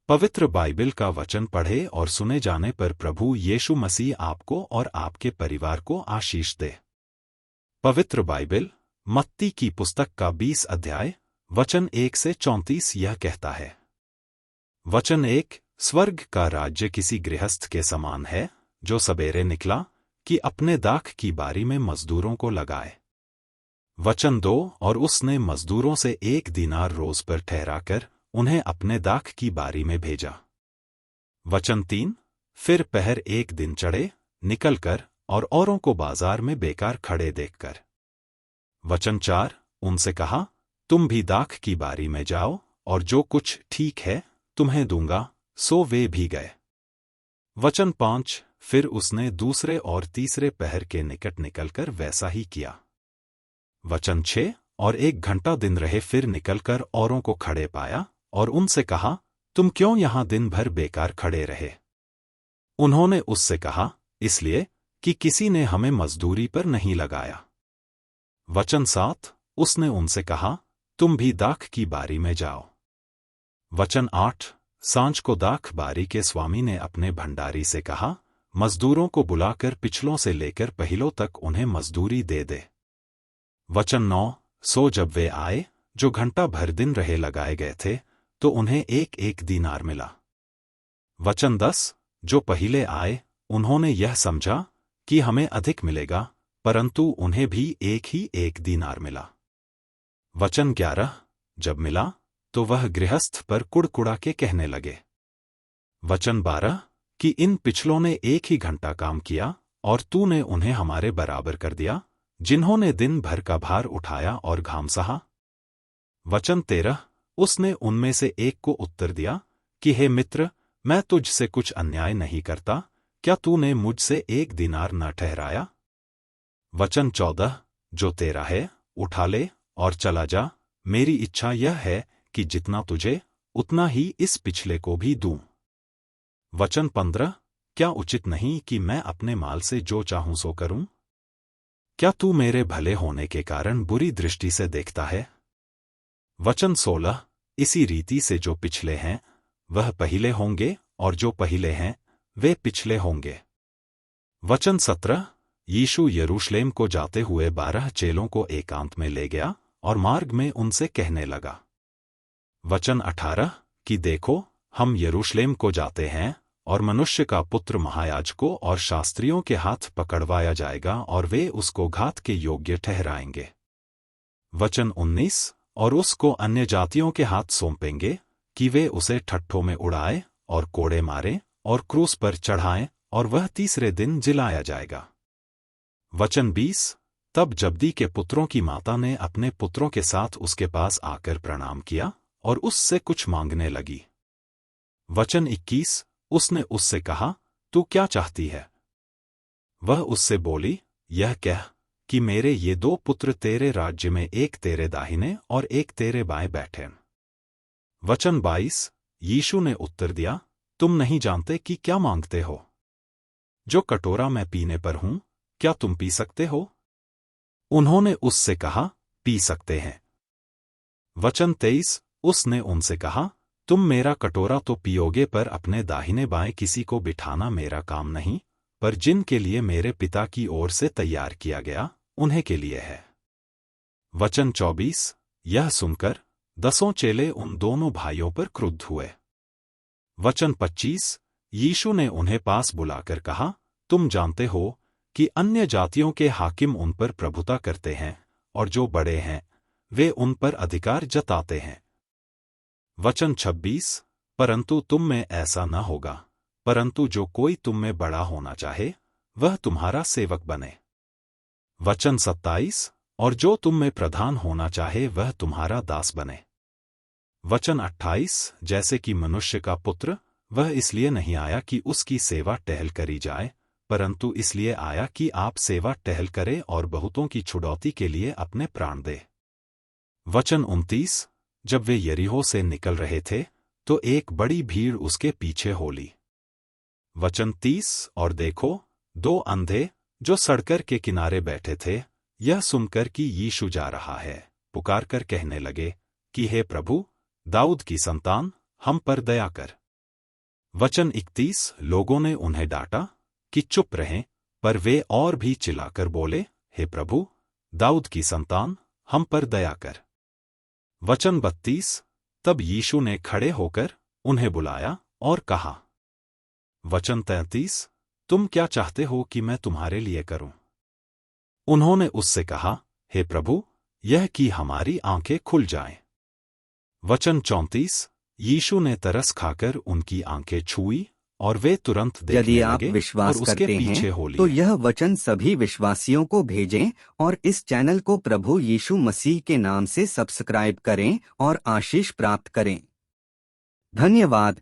पवित्र बाइबल का वचन पढ़े और सुने जाने पर प्रभु यीशु मसीह आपको और आपके परिवार को आशीष दे। पवित्र बाइबल मत्ती की पुस्तक का 20 अध्याय वचन 1 से 34 यह कहता है। वचन 1, स्वर्ग का राज्य किसी गृहस्थ के समान है जो सवेरे निकला कि अपने दाख की बारी में मजदूरों को लगाए। वचन 2, और उसने मजदूरों से 1 दीनार रोज पर ठहराकर उन्हें अपने दाख की बारी में भेजा। वचन 3, फिर पहर एक दिन चढ़े निकलकर और औरों को बाजार में बेकार खड़े देखकर। वचन 4, उनसे कहा, तुम भी दाख की बारी में जाओ और जो कुछ ठीक है तुम्हें दूंगा, सो वे भी गए। वचन 5, फिर उसने दूसरे और तीसरे पहर के निकट निकलकर वैसा ही किया। वचन 6, और 1 घंटा दिन रहे फिर निकलकर औरों को खड़े पाया और उनसे कहा, तुम क्यों यहां दिन भर बेकार खड़े रहे? उन्होंने उससे कहा, इसलिए कि किसी ने हमें मजदूरी पर नहीं लगाया। वचन 7, उसने उनसे कहा, तुम भी दाख की बारी में जाओ। वचन 8, सांझ को दाख बारी के स्वामी ने अपने भंडारी से कहा, मजदूरों को बुलाकर पिछलों से लेकर पहिलों तक उन्हें मजदूरी दे दे। वचन 9, सो जब वे आए जो घंटा भर दिन रहे लगाए गए थे तो उन्हें 1-1 दीनार मिला। वचन 10, जो पहिले आए उन्होंने यह समझा कि हमें अधिक मिलेगा, परंतु उन्हें भी 1 दीनार मिला। वचन 11, जब मिला तो वह गृहस्थ पर कुड़कुड़ा के कहने लगे। वचन 12, कि इन पिछलों ने 1 ही घंटा काम किया और तूने उन्हें हमारे बराबर कर दिया, जिन्होंने दिन भर का भार उठाया और घाम सहा। वचन 13, उसने उनमें से एक को उत्तर दिया कि हे मित्र, मैं तुझसे कुछ अन्याय नहीं करता, क्या तूने मुझसे 1 दीनार न ठहराया? वचन 14, जो तेरा है उठा ले और चला जा, मेरी इच्छा यह है कि जितना तुझे उतना ही इस पिछले को भी दूं। वचन 15, क्या उचित नहीं कि मैं अपने माल से जो चाहूं सो करूं? क्या तू मेरे भले होने के कारण बुरी दृष्टि से देखता है? वचन 16, इसी रीति से जो पिछले हैं वह पहिले होंगे और जो पहिले हैं वे पिछले होंगे। वचन 17, यीशु यरूशलेम को जाते हुए 12 चेलों को एकांत में ले गया और मार्ग में उनसे कहने लगा। वचन 18, कि देखो हम यरूशलेम को जाते हैं और मनुष्य का पुत्र महायाजकों और शास्त्रियों के हाथ पकड़वाया जाएगा और वे उसको घात के योग्य ठहराएंगे। वचन 19, और उसको अन्य जातियों के हाथ सौंपेंगे कि वे उसे ठट्ठों में उड़ाए और कोड़े मारे और क्रूस पर चढ़ाएं और वह तीसरे दिन जिलाया जाएगा। वचन 20, तब जब्दी के पुत्रों की माता ने अपने पुत्रों के साथ उसके पास आकर प्रणाम किया और उससे कुछ मांगने लगी। वचन 21, उसने उससे कहा, तू क्या चाहती है? वह उससे बोली, यह कह कि मेरे ये 2 पुत्र तेरे राज्य में एक तेरे दाहिने और एक तेरे बाएं बैठें। वचन 22, यीशु ने उत्तर दिया, तुम नहीं जानते कि क्या मांगते हो। जो कटोरा मैं पीने पर हूं, क्या तुम पी सकते हो? उन्होंने उससे कहा, पी सकते हैं। वचन 23, उसने उनसे कहा, तुम मेरा कटोरा तो पियोगे, पर अपने दाहिने बाएं किसी को बिठाना मेरा काम नहीं, पर जिनके लिए मेरे पिता की ओर से तैयार किया गया उन्हें के लिए है। वचन 24, यह सुनकर 10 चेले उन दोनों भाइयों पर क्रुद्ध हुए। वचन 25, यीशु ने उन्हें पास बुलाकर कहा, तुम जानते हो कि अन्य जातियों के हाकिम उन पर प्रभुता करते हैं और जो बड़े हैं वे उन पर अधिकार जताते हैं। वचन 26, परंतु तुम में ऐसा न होगा, परंतु जो कोई तुम में बड़ा होना चाहे वह तुम्हारा सेवक बने। वचन 27, और जो तुम में प्रधान होना चाहे वह तुम्हारा दास बने। वचन 28, जैसे कि मनुष्य का पुत्र वह इसलिए नहीं आया कि उसकी सेवा टहल करी जाए, परंतु इसलिए आया कि आप सेवा टहल करे और बहुतों की छुड़ौती के लिए अपने प्राण दे। वचन 29, जब वे यरीहो से निकल रहे थे तो एक बड़ी भीड़ उसके पीछे हो ली। वचन 30, और देखो 2 अंधे जो सड़क के किनारे बैठे थे, यह सुनकर कि यीशु जा रहा है, पुकार कर कहने लगे कि हे प्रभु, दाऊद की संतान, हम पर दया कर। वचन 31। लोगों ने उन्हें डांटा कि चुप रहें, पर वे और भी चिल्लाकर बोले, हे प्रभु, दाऊद की संतान, हम पर दया कर। वचन 32। तब यीशु ने खड़े होकर उन्हें बुलाया और कहा। वचन 33। तुम क्या चाहते हो कि मैं तुम्हारे लिए करूं? उन्होंने उससे कहा, हे प्रभु, यह कि हमारी आंखें खुल जाएं। वचन 34। यीशु ने तरस खाकर उनकी आंखें छुई और वे तुरंत यदि देखने आप लगे विश्वास और उसके करते पीछे हैं हो तो लिए। यह वचन सभी विश्वासियों को भेजें और इस चैनल को प्रभु यीशु मसीह के नाम से सब्सक्राइब करें और आशीष प्राप्त करें। धन्यवाद।